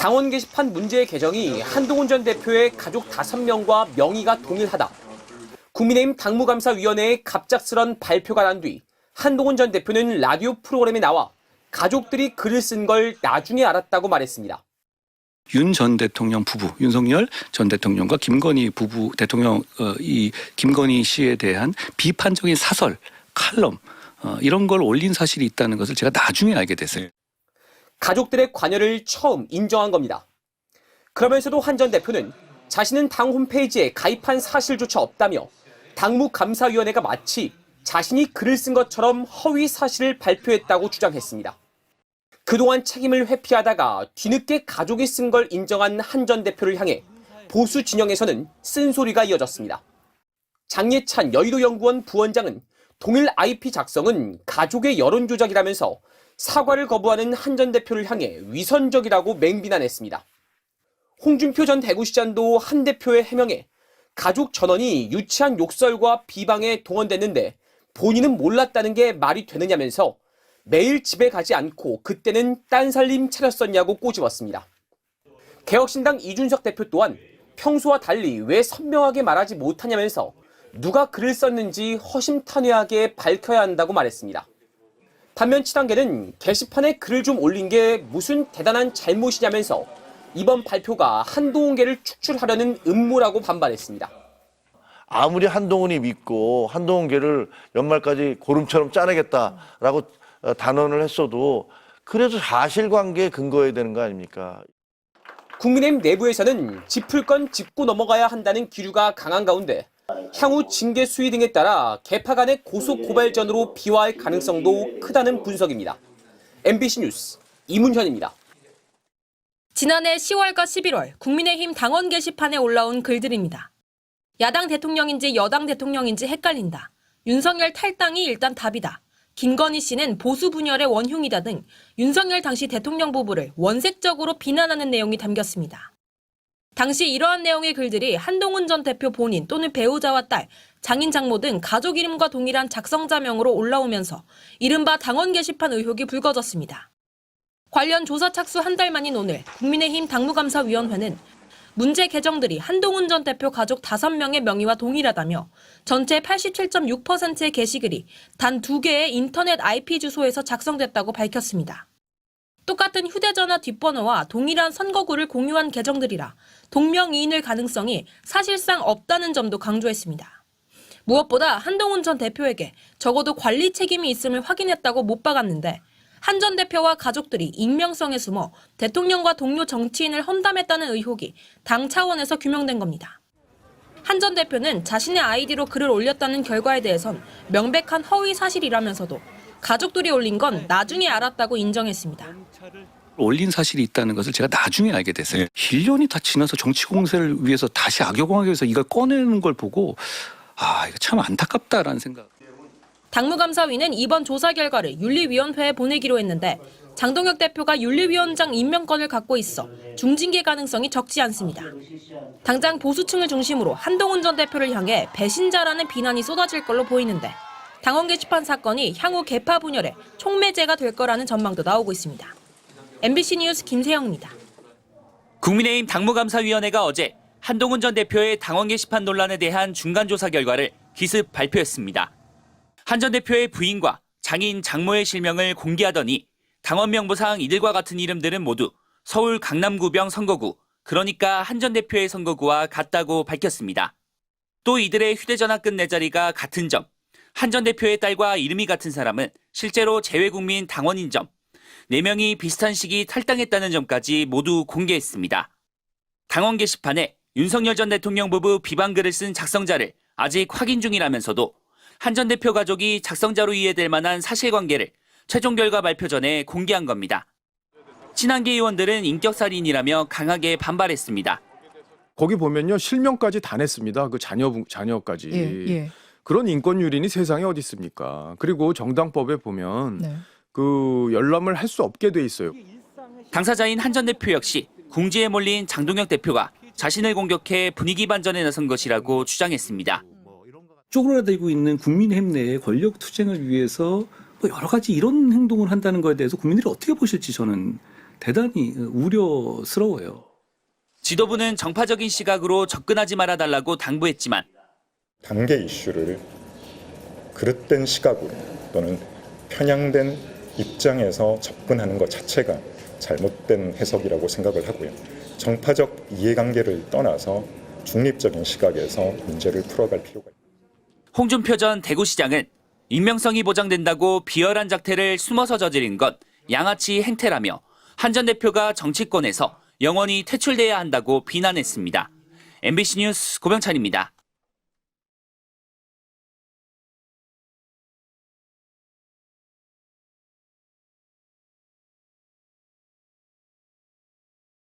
당원 게시판 문제의 개정이 한동훈 전 대표의 가족 5명과 명의가 동일하다. 국민의힘 당무감사위원회의 갑작스런 발표가 난 뒤 한동훈 전 대표는 라디오 프로그램에 나와 가족들이 글을 쓴 걸 나중에 알았다고 말했습니다. 윤 전 대통령 부부, 윤석열 전 대통령과 김건희 부부 대통령, 이 김건희 씨에 대한 비판적인 사설, 칼럼, 이런 걸 올린 사실이 있다는 것을 제가 나중에 알게 됐어요. 가족들의 관여를 처음 인정한 겁니다. 그러면서도 한 전 대표는 자신은 당 홈페이지에 가입한 사실조차 없다며 당무감사위원회가 마치 자신이 글을 쓴 것처럼 허위 사실을 발표했다고 주장했습니다. 그동안 책임을 회피하다가 뒤늦게 가족이 쓴 걸 인정한 한 전 대표를 향해 보수 진영에서는 쓴소리가 이어졌습니다. 장예찬 여의도연구원 부원장은 동일 IP 작성은 가족의 여론조작이라면서 사과를 거부하는 한 전 대표를 향해 위선적이라고 맹비난했습니다. 홍준표 전 대구시장도 한 대표의 해명에 가족 전원이 유치한 욕설과 비방에 동원됐는데 본인은 몰랐다는 게 말이 되느냐면서 매일 집에 가지 않고 그때는 딴 살림 차렸었냐고 꼬집었습니다. 개혁신당 이준석 대표 또한 평소와 달리 왜 선명하게 말하지 못하냐면서 누가 글을 썼는지 허심탄회하게 밝혀야 한다고 말했습니다. 반면 친한계는 게시판에 글을 좀 올린 게 무슨 대단한 잘못이냐면서 이번 발표가 한동훈계를 축출하려는 음모라고 반발했습니다. 아무리 한동훈이 믿고 한동훈계를 연말까지 고름처럼 짜내겠다라고 단언을 했어도 그래도 사실관계에 근거해야 되는 거 아닙니까? 국민의힘 내부에서는 짚을 건 짚고 넘어가야 한다는 기류가 강한 가운데 향후 징계 수위 등에 따라 개파 간의 고소 고발전으로 비화할 가능성도 크다는 분석입니다. MBC 뉴스 이문현입니다. 지난해 10월과 11월 국민의힘 당원 게시판에 올라온 글들입니다. 야당 대통령인지 여당 대통령인지 헷갈린다. 윤석열 탈당이 일단 답이다. 김건희 씨는 보수 분열의 원흉이다 등 윤석열 당시 대통령 부부를 원색적으로 비난하는 내용이 담겼습니다. 당시 이러한 내용의 글들이 한동훈 전 대표 본인 또는 배우자와 딸, 장인 장모 등 가족 이름과 동일한 작성자명으로 올라오면서 이른바 당원 게시판 의혹이 불거졌습니다. 관련 조사 착수 한 달 만인 오늘 국민의힘 당무감사위원회는 문제 계정들이 한동훈 전 대표 가족 5명의 명의와 동일하다며 전체 87.6%의 게시글이 단 2개의 인터넷 IP 주소에서 작성됐다고 밝혔습니다. 똑같은 휴대전화 뒷번호와 동일한 선거구를 공유한 계정들이라 동명이인일 가능성이 사실상 없다는 점도 강조했습니다. 무엇보다 한동훈 전 대표에게 적어도 관리 책임이 있음을 확인했다고 못 박았는데 한 전 대표와 가족들이 익명성에 숨어 대통령과 동료 정치인을 험담했다는 의혹이 당 차원에서 규명된 겁니다. 한 전 대표는 자신의 아이디로 글을 올렸다는 결과에 대해선 명백한 허위 사실이라면서도 가족들이 올린 건 나중에 알았다고 인정했습니다. 올린 사실이 있다는 것을 제가 나중에 알게 됐어요. 1년이 다 지나서 정치 공세를 위해서 다시 악용하기 위해서 이걸 꺼내는 걸 보고 이거 참 안타깝다라는 생각. 당무감사위는 이번 조사 결과를 윤리위원회에 보내기로 했는데 장동혁 대표가 윤리위원장 임명권을 갖고 있어 중징계 가능성이 적지 않습니다. 당장 보수층을 중심으로 한동훈 전 대표를 향해 배신자라는 비난이 쏟아질 걸로 보이는데 당원 게시판 사건이 향후 개파 분열의 촉매제가 될 거라는 전망도 나오고 있습니다. MBC 뉴스 김세영입니다. 국민의힘 당무감사위원회가 어제 한동훈 전 대표의 당원 게시판 논란에 대한 중간조사 결과를 기습 발표했습니다. 한 전 대표의 부인과 장인 장모의 실명을 공개하더니 당원 명부상 이들과 같은 이름들은 모두 서울 강남구병 선거구, 그러니까 한 전 대표의 선거구와 같다고 밝혔습니다. 또 이들의 휴대전화 끝내자리가 같은 점, 한 전 대표의 딸과 이름이 같은 사람은 실제로 재외국민 당원인 점, 4명이 비슷한 시기 탈당했다는 점까지 모두 공개했습니다. 당원 게시판에 윤석열 전 대통령 부부 비방글을 쓴 작성자를 아직 확인 중이라면서도 한 전 대표 가족이 작성자로 이해될 만한 사실관계를 최종 결과 발표 전에 공개한 겁니다. 친한계 의원들은 인격살인이라며 강하게 반발했습니다. 거기 보면요, 실명까지 다 냈습니다. 그 자녀까지. 예. 그런 인권 유린이 세상에 어디 있습니까? 그리고 정당법에 보면 그 열람을 할 수 없게 돼 있어요. 당사자인 한 전 대표 역시 궁지에 몰린 장동혁 대표가 자신을 공격해 분위기 반전에 나선 것이라고 주장했습니다. 쪼그라들고 있는 국민의힘 내의 권력 투쟁을 위해서 여러 가지 이런 행동을 한다는 것에 대해서 국민들이 어떻게 보실지 저는 대단히 우려스러워요. 지도부는 정파적인 시각으로 접근하지 말아달라고 당부했지만 단계 이슈를 그릇된 시각으로 또는 편향된 입장에서 접근하는 것 자체가 잘못된 해석이라고 생각을 하고요. 정파적 이해관계를 떠나서 중립적인 시각에서 문제를 풀어갈 필요가 있습니다. 홍준표 전 대구시장은 익명성이 보장된다고 비열한 작태를 숨어서 저지른 것 양아치 행태라며 한 전 대표가 정치권에서 영원히 퇴출돼야 한다고 비난했습니다. MBC 뉴스 고병찬입니다.